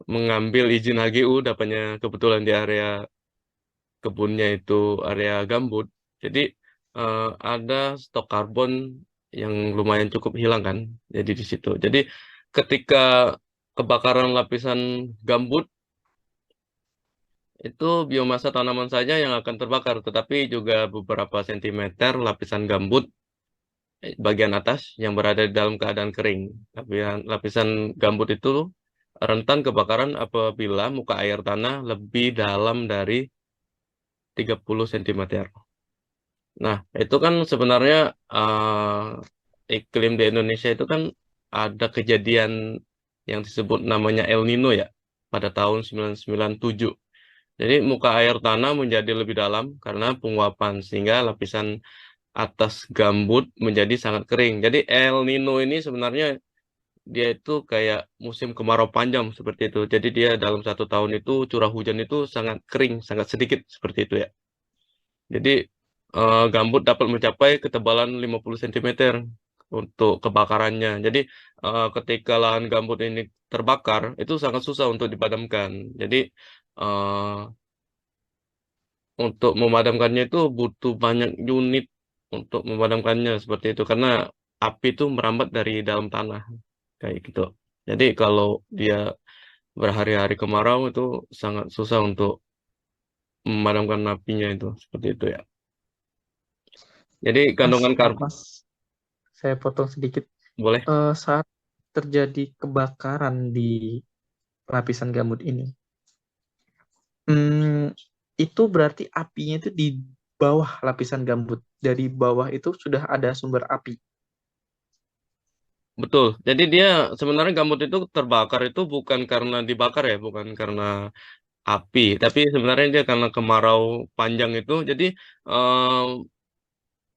mengambil izin HGU, dapatnya kebetulan di area kebunnya itu area gambut. Jadi ada stok karbon yang lumayan cukup hilang kan. Jadi di situ. Jadi ketika kebakaran lapisan gambut itu biomasa tanaman saja yang akan terbakar, tetapi juga beberapa sentimeter lapisan gambut bagian atas yang berada di dalam keadaan kering. Lapisan gambut itu rentan kebakaran apabila muka air tanah lebih dalam dari 30 cm. Nah, itu kan sebenarnya iklim di Indonesia itu kan ada kejadian yang disebut namanya El Nino ya, pada tahun 1997. Jadi muka air tanah menjadi lebih dalam karena penguapan, sehingga lapisan atas gambut menjadi sangat kering. Jadi El Nino ini sebenarnya dia itu kayak musim kemarau panjang seperti itu. Jadi dia dalam 1 tahun itu curah hujan itu sangat kering, sangat sedikit seperti itu ya. Jadi gambut dapat mencapai ketebalan 50 cm untuk kebakarannya. Jadi ketika lahan gambut ini terbakar, itu sangat susah untuk dipadamkan. Jadi eh, untuk memadamkannya itu butuh banyak unit untuk memadamkannya seperti itu. Karena api itu merambat dari dalam tanah kayak gitu. Jadi kalau dia berhari-hari kemarau itu sangat susah untuk memadamkan apinya itu seperti itu ya. Jadi kandungan karbon Mas, saya potong sedikit. boleh. Saat terjadi kebakaran di lapisan gambut ini, itu berarti apinya itu di bawah lapisan gambut. Dari bawah itu sudah ada sumber api. Betul. Jadi dia sebenarnya gambut itu terbakar itu bukan karena dibakar ya, bukan karena api, tapi sebenarnya dia karena kemarau panjang itu. Jadi eh,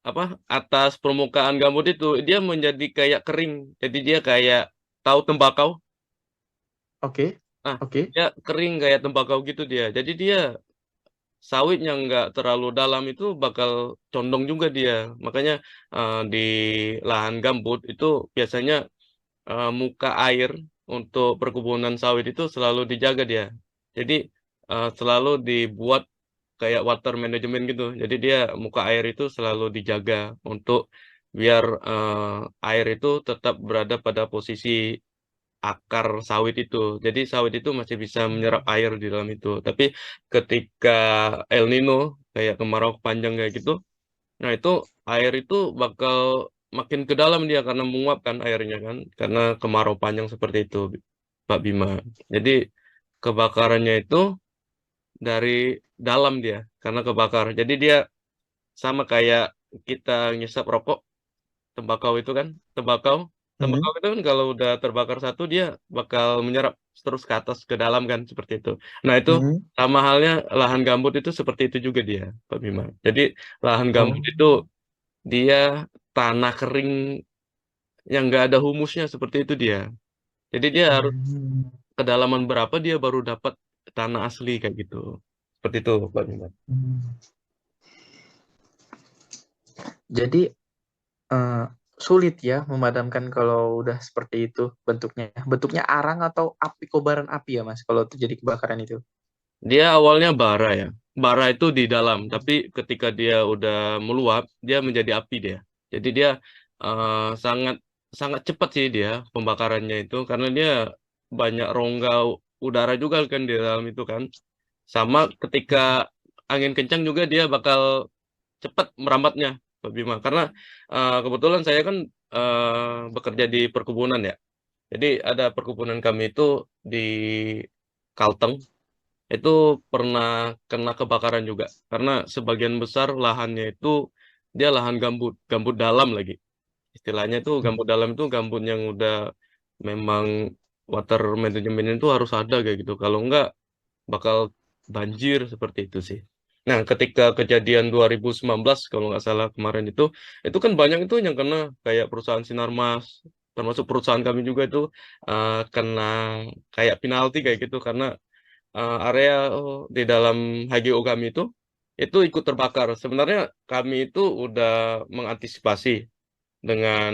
apa atas permukaan gambut itu dia menjadi kayak kering. Jadi dia kayak tahu tembakau. Oke, Nah, oke. dia kering kayak tembakau gitu dia. Jadi dia sawit yang nggak terlalu dalam itu bakal condong juga dia. Makanya di lahan gambut itu biasanya muka air untuk perkebunan sawit itu selalu dijaga dia. Jadi selalu dibuat kayak water management gitu. Jadi dia muka air itu selalu dijaga untuk biar air itu tetap berada pada posisi akar sawit itu. Jadi sawit itu masih bisa menyerap air di dalam itu. Tapi ketika El Nino kayak kemarau panjang kayak gitu, nah itu air itu bakal makin ke dalam dia karena menguapkan airnya kan, karena kemarau panjang seperti itu, Pak Bima. Jadi kebakarannya itu dari dalam dia karena kebakar. Jadi dia sama kayak kita ngisap rokok, tembakau itu kan, tembakau. Mhm. Tembakau itu kan kalau udah terbakar satu dia bakal menyerap terus ke atas ke dalam kan seperti itu. Nah itu Mhm. sama halnya lahan gambut itu seperti itu juga dia, Pak Bima. Jadi lahan Oh. gambut itu dia tanah kering yang nggak ada humusnya seperti itu dia. Jadi dia harus Hmm. kedalaman berapa dia baru dapat tanah asli kayak gitu. Seperti itu, Pak Bima. Hmm. Jadi sulit ya memadamkan kalau udah seperti itu bentuknya. Bentuknya arang atau api, kobaran api ya Mas kalau terjadi kebakaran itu. Dia awalnya bara ya. Bara itu di dalam, tapi ketika dia udah meluap, dia menjadi api dia. Jadi dia sangat sangat cepat sih dia pembakarannya itu karena dia banyak rongga udara juga kan di dalam itu kan. Sama ketika angin kencang juga dia bakal cepat merambatnya, Pak Bima. Karena kebetulan saya kan bekerja di perkebunan ya. Jadi ada perkebunan kami itu di Kalteng itu pernah kena kebakaran juga karena sebagian besar lahannya itu dia lahan gambut, gambut dalam lagi. Istilahnya itu gambut dalam itu gambut yang udah memang water management itu harus ada kayak gitu. Kalau enggak bakal banjir seperti itu sih. Nah, ketika kejadian 2019 kalau nggak salah kemarin itu kan banyak itu yang kena kayak perusahaan Sinarmas, termasuk perusahaan kami juga itu kena kayak penalti kayak gitu karena area di dalam HGO kami itu ikut terbakar. Sebenarnya kami itu udah mengantisipasi dengan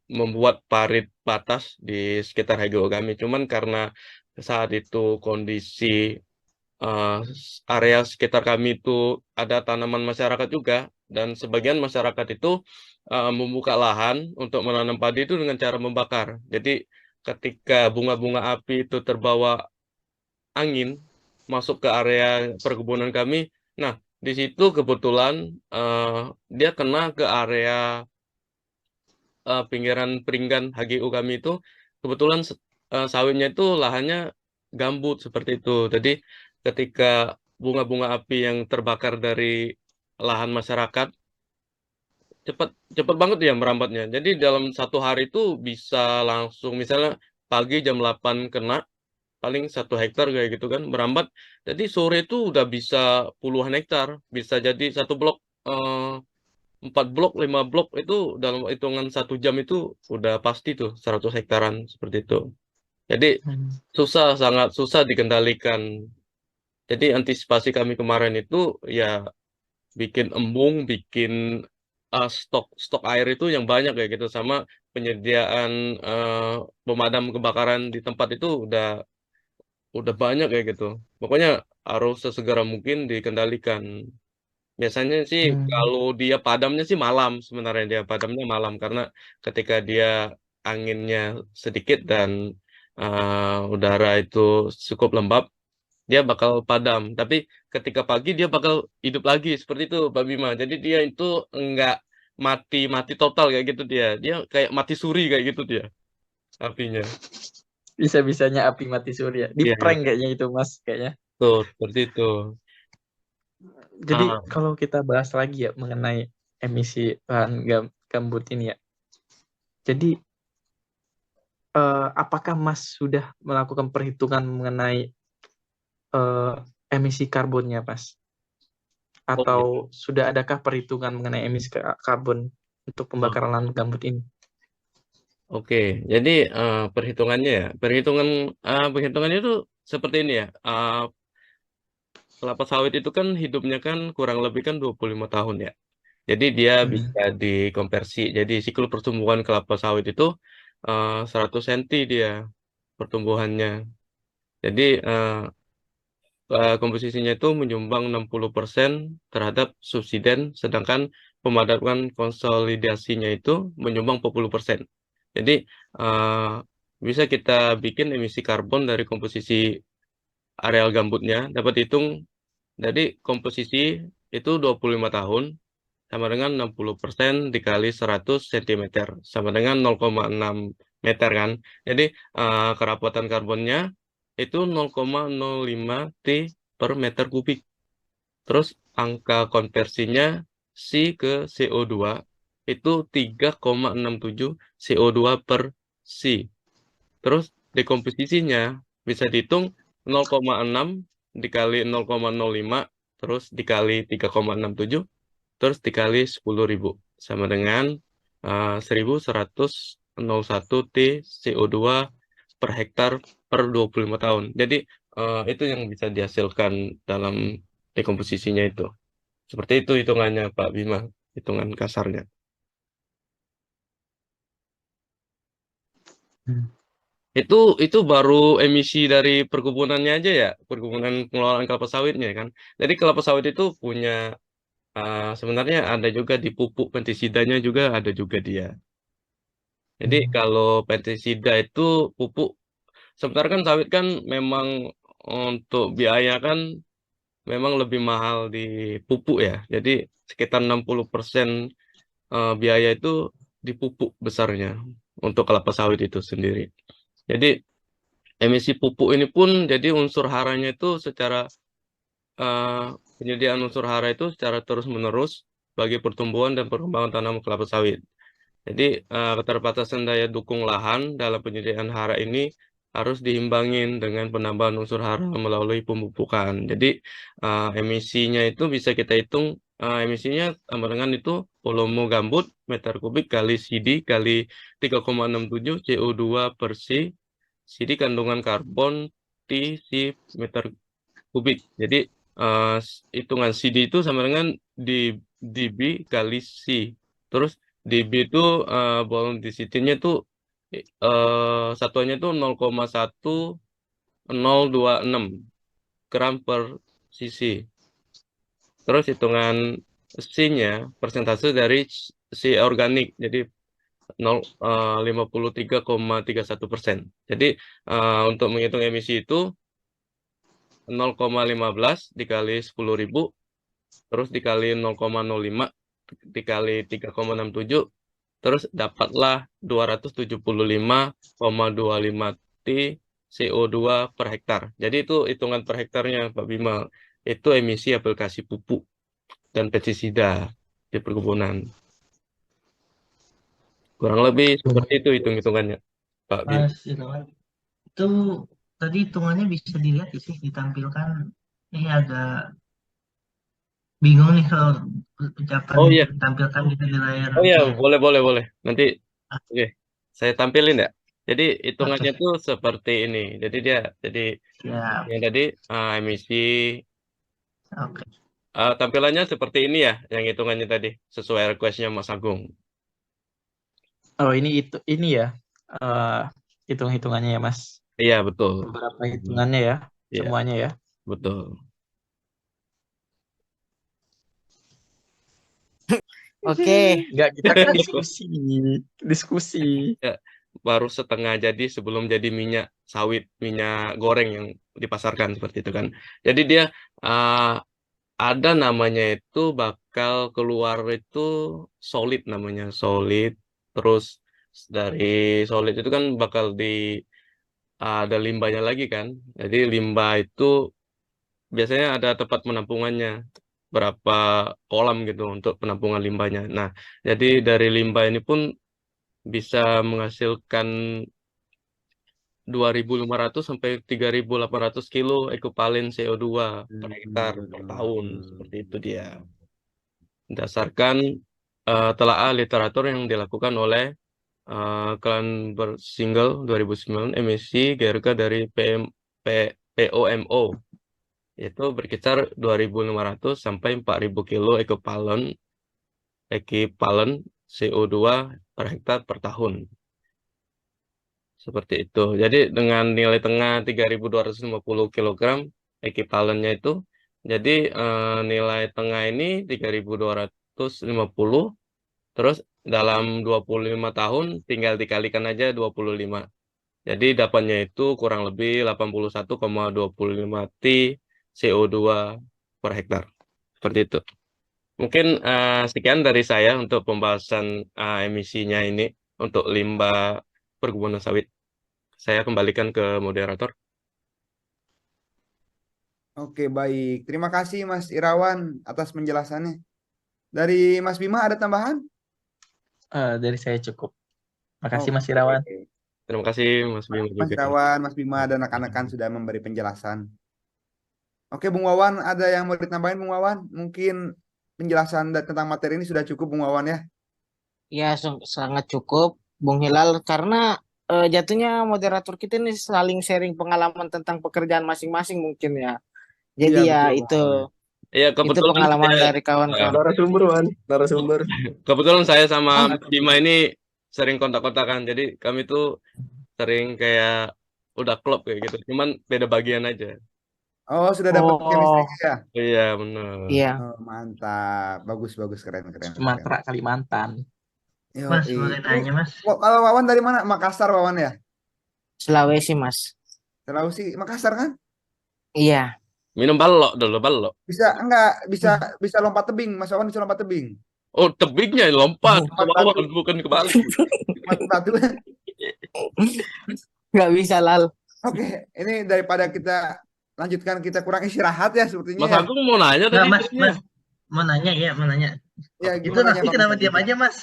membuat parit batas di sekitar HGO kami. Cuman karena saat itu kondisi area sekitar kami itu ada tanaman masyarakat juga, dan sebagian masyarakat itu membuka lahan untuk menanam padi itu dengan cara membakar. Jadi ketika bunga-bunga api itu terbawa angin masuk ke area perkebunan kami, nah di situ kebetulan dia kena ke area pinggiran peringgan HGU kami itu, kebetulan sawitnya itu lahannya gambut seperti itu. Jadi ketika bunga-bunga api yang terbakar dari lahan masyarakat cepat cepat banget ya merambatnya. Jadi dalam satu hari itu bisa langsung, misalnya pagi jam 8 kena, paling 1 hektar kayak gitu kan merambat. Jadi sore itu udah bisa puluhan hektar, bisa jadi satu blok, 4 blok, 5 blok itu dalam hitungan 1 jam itu udah pasti tuh 100 hektaran seperti itu. Jadi sangat susah dikendalikan. Jadi antisipasi kami kemarin itu ya bikin embung, bikin stok air itu yang banyak kayak gitu, sama penyediaan pemadam kebakaran di tempat itu udah banyak kayak gitu. Pokoknya harus sesegera mungkin dikendalikan. Biasanya sih kalau dia padamnya sih malam, sebenarnya dia padamnya malam karena ketika dia anginnya sedikit dan udara itu cukup lembab, dia bakal padam. Tapi ketika pagi dia bakal hidup lagi seperti itu, Pak Bima. Jadi dia itu enggak mati total kayak gitu dia. Dia kayak mati suri kayak gitu dia apinya. Bisa-bisanya api mati suri ya. Di Iya, prank kayaknya itu Mas kayaknya. tuh seperti itu. Jadi Ah, kalau kita bahas lagi ya mengenai emisi bahan gambut ini ya. Jadi apakah Mas sudah melakukan perhitungan mengenai eh, emisi karbonnya, Mas? oke. Atau sudah adakah perhitungan mengenai emisi karbon untuk pembakaran lahan gambut ini? Oke, jadi perhitungannya itu seperti ini ya. Kelapa sawit itu kan hidupnya kan kurang lebih kan 25 tahun ya. Jadi dia bisa dikonversi. Jadi siklus pertumbuhan kelapa sawit itu 100 cm dia pertumbuhannya. Jadi komposisinya itu menyumbang 60% terhadap subsiden, sedangkan pemadaman konsolidasinya itu menyumbang 40%. Jadi eh, bisa kita bikin emisi karbon dari komposisi areal gambutnya, dapat hitung dari komposisi itu 25 tahun sama dengan 60% dikali 100 cm sama dengan 0,6 meter kan. Jadi kerapatan karbonnya itu 0,05 T per meter kubik. Terus angka konversinya C ke CO2 itu 3,67 CO2 per C. Terus dekomposisinya bisa dihitung 0,6 dikali 0,05 terus dikali 3,67 terus dikali 10.000 sama dengan 1101 T CO2 per hektar per 25 tahun. Jadi itu yang bisa dihasilkan dalam dekomposisinya itu. Seperti itu hitungannya Pak Bima, hitungan kasarnya. Itu baru emisi dari perkebunannya aja ya, perkebunan pengelolaan kelapa sawitnya kan. Jadi kelapa sawit itu punya sebenarnya ada juga di pupuk pestisidanya juga ada juga dia. Jadi kalau pestisida itu pupuk, sebenarnya kan sawit kan memang untuk biaya kan memang lebih mahal di pupuk ya. Jadi sekitar 60% biaya itu di pupuk besarnya untuk kelapa sawit itu sendiri. Jadi emisi pupuk ini pun jadi unsur haranya itu secara eh, penyediaan unsur hara itu secara terus-menerus bagi pertumbuhan dan perkembangan tanaman kelapa sawit. Jadi keterbatasan daya dukung lahan dalam penyediaan hara ini harus diimbangin dengan penambahan unsur hara melalui pemupukan. Jadi emisinya itu bisa kita hitung, emisinya sama dengan itu volume gambut meter kubik kali CD kali 3,67 CO2 per C. CD kandungan karbon T C meter kubik. Jadi hitungan CD itu sama dengan dB kali C. Terus dB itu volume density-nya tuh satuannya tuh 0,1026 gram per cc. Terus hitungan C-nya persentase dari C organik, jadi 53,31%. Jadi untuk menghitung emisi itu 0,15 dikali 10.000, terus dikali 0,05 dikali 3,67, terus dapatlah 275,25 T CO2 per hektar. Jadi itu hitungan per hektarnya, Pak Bima. Itu emisi aplikasi pupuk dan pestisida di perkebunan. Kurang lebih seperti itu hitung-hitungannya, Pak Bima. Mas Irawan, itu tadi hitungannya bisa dilihat sih ditampilkan. Ini agak bingung nih kalau ucapan Oh iya, ditampilkan gitu di layar. oh iya, Iya. boleh. Nanti, oke, saya tampilin ya. Jadi hitungannya Oke, tuh seperti ini. Jadi siap. yang tadi emisi Oke. tampilannya seperti ini ya, yang hitungannya tadi sesuai requestnya Mas Agung. Oh, ini ya. eh, hitung-hitungannya ya, Mas. Iya betul, Beberapa hitungannya ya, iya semuanya ya. betul. Oke, Enggak, kita kan diskusi. Ya, baru setengah jadi sebelum jadi minyak sawit, minyak goreng yang dipasarkan seperti itu kan. Jadi dia uh, ada namanya itu bakal keluar itu solid namanya solid. Terus dari solid itu kan bakal ada limbahnya lagi kan. Jadi limbah itu biasanya ada tempat penampungannya, berapa kolam gitu untuk penampungan limbahnya. Nah, jadi dari limbah ini pun bisa menghasilkan 2.500 sampai 3.800 kilo ekivalen CO2 per hektar per tahun. Seperti itu dia. Berdasarkan telaah literatur yang dilakukan oleh Cranberg Single 2009 emisi GRK dari POMO itu berkisar 2.500 sampai 4.000 kilo ekivalen CO2 per hektar per tahun. Seperti itu. Jadi dengan nilai tengah 3.250 kg ekivalennya itu, jadi nilai tengah ini 3.250, terus dalam 25 tahun tinggal dikalikan aja 25. Jadi dapatnya itu kurang lebih 81,25 T CO2 per hektar. Seperti itu. Mungkin sekian dari saya untuk pembahasan emisinya ini untuk limbah perkebunan sawit. Saya kembalikan ke moderator. Oke, baik. Terima kasih Mas Irawan atas penjelasannya. Dari Mas Bima ada tambahan? Dari saya cukup. Makasih Mas Oke. Irawan. Terima kasih Mas Bima Mas juga. Irawan, Mas Bima, dan rekan-rekan sudah memberi penjelasan. Oke, Bung Wawan, ada yang mau ditambahin, Bung Wawan? Mungkin penjelasan tentang materi ini sudah cukup, Bung Wawan ya? ya sangat cukup, Bung Hilal, karena jatuhnya moderator kita ini saling sharing pengalaman tentang pekerjaan masing-masing mungkin ya. Jadi Iya, ya betul, Bung itu Wawan. Ya itu kebetulan pengalaman saya, dari kawan-kawan. Narasumber, Wan. Narasumber. kebetulan saya sama Oh. Mas Bima ini sering kontak-kontakan. Jadi kami tuh sering kayak udah klop kayak gitu. Cuman beda bagian aja. Oh, sudah dapat Oh, chemistry ya? Iya benar. iya. Oh, mantap. Bagus, bagus, keren. Sumatera, Kalimantan. Mas, Yoi. boleh nanya, Mas? Kalau Wawan dari mana? Makassar, Wawan ya? Sulawesi, Mas. Sulawesi, Makassar kan? Iya. Minum balok dulu, balok. Bisa lompat tebing. Mas Wawan bisa lompat tebing. Oh, tebingnya lompat ke Lompat bawah, batu. bukan ke bawah. Lompat batu. Nggak bisa, Lal. Oke, ini daripada kita lanjutkan, kita kurang istirahat ya sepertinya Mas ya. Agung mau nanya Nah, tadi. Mas, mau nanya ya, mau nanya. Ya, Itu gimana tapi kenapa diam aja, Mas?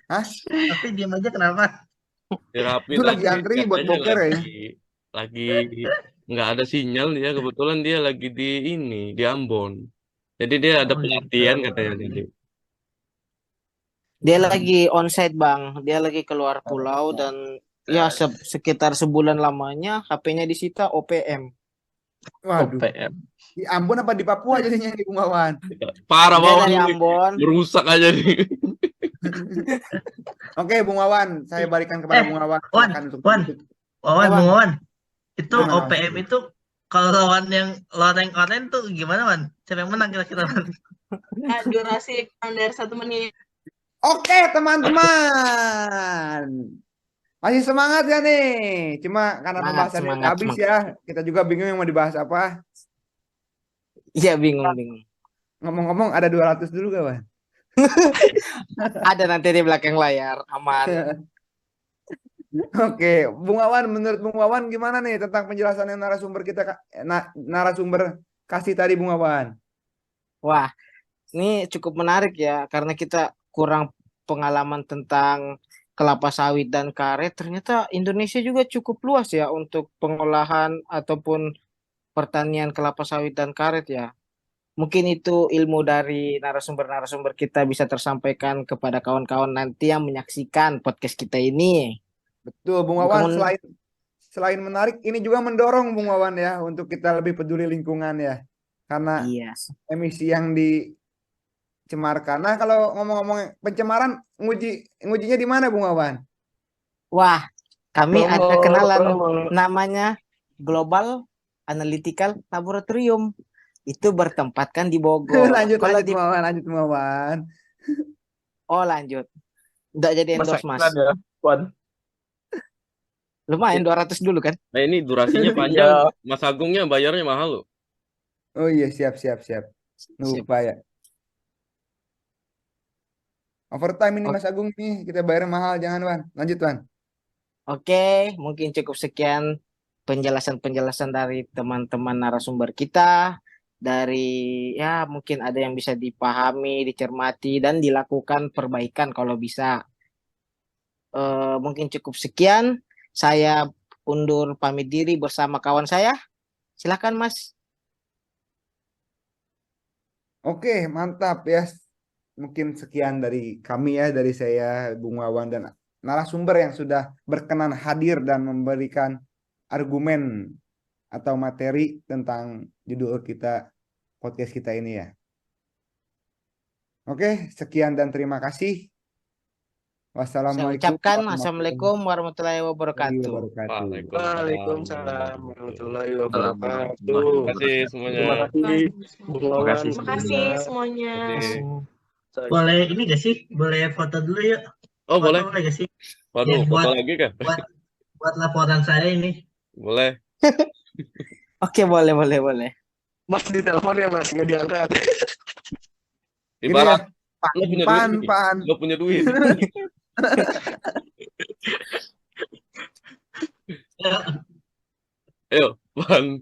Hah? Tapi diam aja kenapa? Terapi Itu lagi antri buat katanya boker ya. lagi nggak ada sinyal dia, kebetulan dia lagi di Ambon. Jadi dia ada Oh, pelatihan gitu. katanya tadi. Dia lagi onsite, Bang. Dia lagi keluar pulau dan ya sekitar sebulan lamanya HP-nya disita OPM. Waduh, OPM. di Ambon apa di Papua jadinya di Bung Wawan? Parah Dia banget dari ini. Ambon. Merusak aja nih. Oke, Bung Wawan, saya balikan kepada Bung Wawan. Wan, Silakan untuk Wan, menutup. Wawan, Ya, Bang. Bung Wawan. Itu Gimana, Mas? OPM itu kalau lawan yang loreng-loreng tuh gimana, Wan? Siapa yang menang kira-kira, Wan? Durasi kurang dari 1 menit. Oke, teman-teman. Masih semangat ya nih? Cuma karena Semangat, pembahasannya udah semangat, habis semangat. ya. Kita juga bingung yang mau dibahas apa. Iya, bingung. Ngomong-ngomong ada 200 dulu gak, Wan? Ada nanti di belakang layar, aman. Oke, Bung Wawan, menurut Bung Wawan gimana nih tentang penjelasan yang narasumber narasumber kasih tadi, Bung Wawan? Wah, ini cukup menarik ya, karena kita kurang pengalaman tentang kelapa sawit dan karet. Ternyata Indonesia juga cukup luas ya untuk pengolahan ataupun pertanian kelapa sawit dan karet ya. Mungkin itu ilmu dari narasumber-narasumber kita bisa tersampaikan kepada kawan-kawan nanti yang menyaksikan podcast kita ini. Betul, Bung Wawan, Mudah-mudahan selain menarik, ini juga mendorong Bung Wawan ya untuk kita lebih peduli lingkungan ya. Karena iya. emisi yang dicemarkan. Nah, kalau ngomong-ngomong pencemaran, ngujinya di mana, Bung Wawan? Wah, kami ada Promo, kenalan promo. namanya Global Analytical Laboratorium. Itu bertempatkan di Bogor. Lanjut, Kalau Bung Wawan, Bung Wawan. lanjut. Udah jadi Masa endorse, Mas. iklan ya, Wan? Lumayan 200 dulu kan? Nah, ini durasinya panjang. Mas Agungnya bayarnya mahal loh. Oh iya, siap. Sip. Lupa ya. Overtime ini Oke. Mas Agung nih, kita bayar mahal, jangan, Wan. Lanjut, Wan. Oke, mungkin cukup sekian penjelasan-penjelasan dari teman-teman narasumber kita. Dari ya mungkin ada yang bisa dipahami, dicermati, dan dilakukan perbaikan kalau bisa. Mungkin cukup sekian. Saya undur pamit diri bersama kawan saya. Silakan, Mas. Oke, mantap ya. Mungkin sekian dari kami ya, dari saya, Bung Wawan, dan narasumber yang sudah berkenan hadir dan memberikan argumen atau materi tentang judul kita, podcast kita ini ya. Oke, sekian dan terima kasih. Saya Wassalamualaikum ucapkan Assalamualaikum warahmatullahi wabarakatuh. wabarakatuh. Waalaikumsalam warahmatullahi Terima wabarakatuh. kasih semuanya. Terima kasih, Bung Wawan. Terima kasih semuanya. Boleh ini gak sih? Boleh foto dulu yuk. Oh, Foto boleh. boleh gak sih? Waduh, Ya, foto lagi kah? Buat laporan saya ini. Boleh. Oke, boleh. Mas di telepon ya, Mas, nggak diangkat. Gini Ibarat ya, lo punya pan, duit. pan. Lo punya duit. Ya. Ayo, pan.